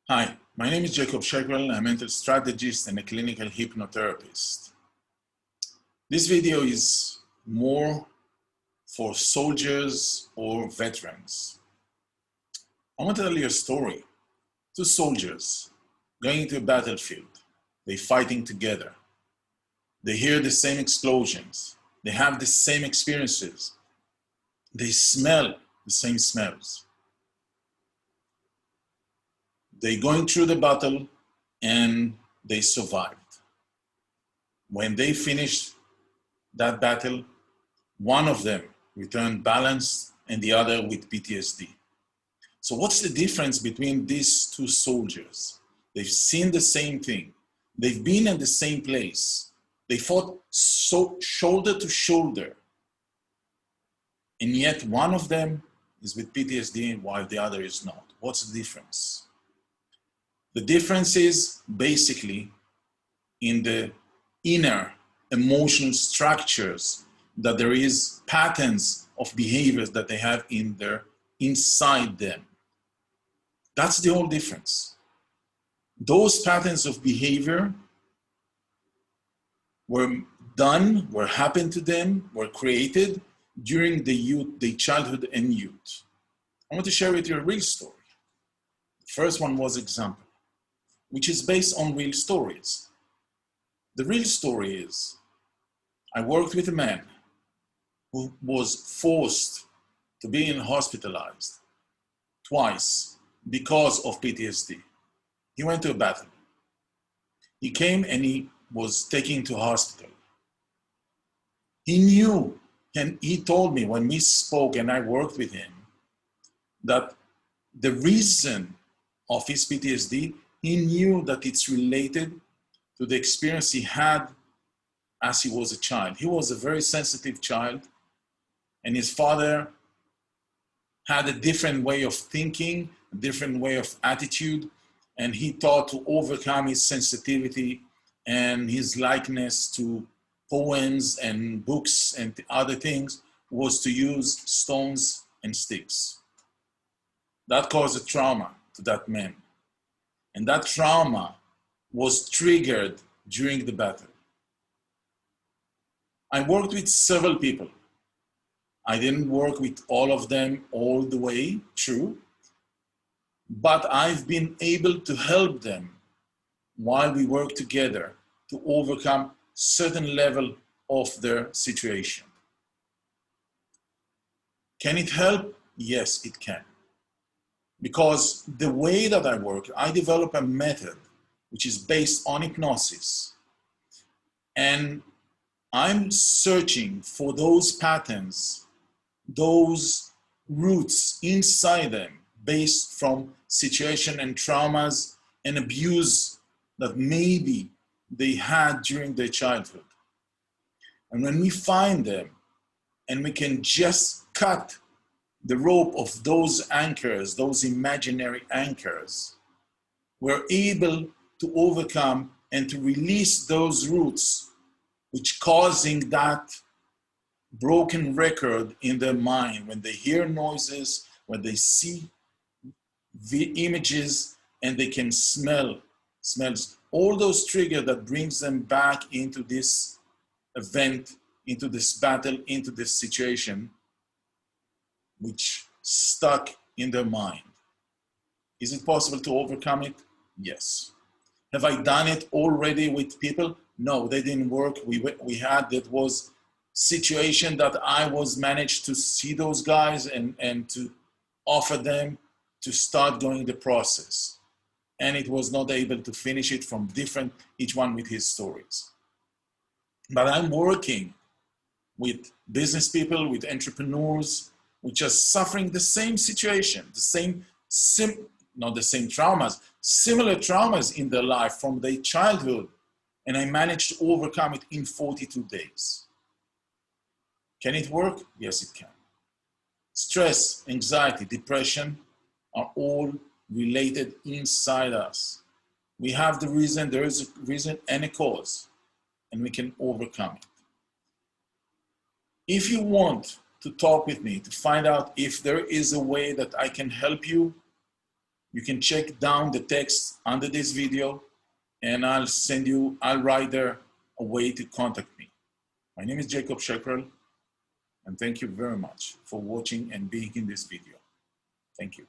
Hi, my name is Jacob Shekel. I'm a mental strategist and a clinical hypnotherapist. This video is more for soldiers or veterans. I want to tell you a story. Two soldiers going into a battlefield. They're fighting together. They hear the same explosions. They have the same experiences. They smell the same smells. They're going through the battle and they survived. When they finished that battle, one of them returned balanced and the other with PTSD. So what's the difference between these two soldiers? They've seen the same thing. They've been in the same place. They fought shoulder to shoulder. And yet one of them is with PTSD while the other is not. What's the difference? The difference is basically in the inner emotional structures, that there is patterns of behaviors that they have inside them. That's the whole difference. Those patterns of behavior were happened to them, were created during the childhood and youth. I want to share with you a real story. The first one was example, which is based on real stories. The real story is, I worked with a man who was forced to be hospitalized twice because of PTSD. He went to a battle. He came and he was taken to hospital. He knew, and he told me when we spoke and I worked with him, that the reason of his PTSD, he knew that it's related to the experience he had as he was a child. He was a very sensitive child, and his father had a different way of thinking, a different way of attitude, and he thought to overcome his sensitivity and his likeness to poems and books and other things was to use stones and sticks. That caused a trauma to that man. And that trauma was triggered during the battle. I worked with several people. I didn't work with all of them all the way, true, but I've been able to help them while we work together to overcome certain level of their situation. Can it help? Yes, it can. Because the way that I work, I develop a method which is based on hypnosis. And I'm searching for those patterns, those roots inside them based from situation and traumas and abuse that maybe they had during their childhood. And when we find them and we can just cut the rope of those anchors, those imaginary anchors, we're able to overcome and to release those roots which causing that broken record in their mind when they hear noises, when they see the images, and they can smells, all those triggers that brings them back into this event, into this battle, into this situation, which stuck in their mind. Is it possible to overcome it? Yes. Have I done it already with people? No, they didn't work. We had, that was situation that I was managed to see those guys and to offer them to start going the process. And it was not able to finish it from different, each one with his stories. But I'm working with business people, with entrepreneurs, which are suffering the same situation, not the same traumas, similar traumas in their life from their childhood. And I managed to overcome it in 42 days. Can it work? Yes, it can. Stress, anxiety, depression are all related inside us. We have the reason, there is a reason and a cause, and we can overcome it. If you want to talk with me to find out if there is a way that I can help you, You can check down the text under this video, and I'll write there a way to contact me. My name is Jacob Shekrel, and thank you very much for watching and being in this video. Thank you.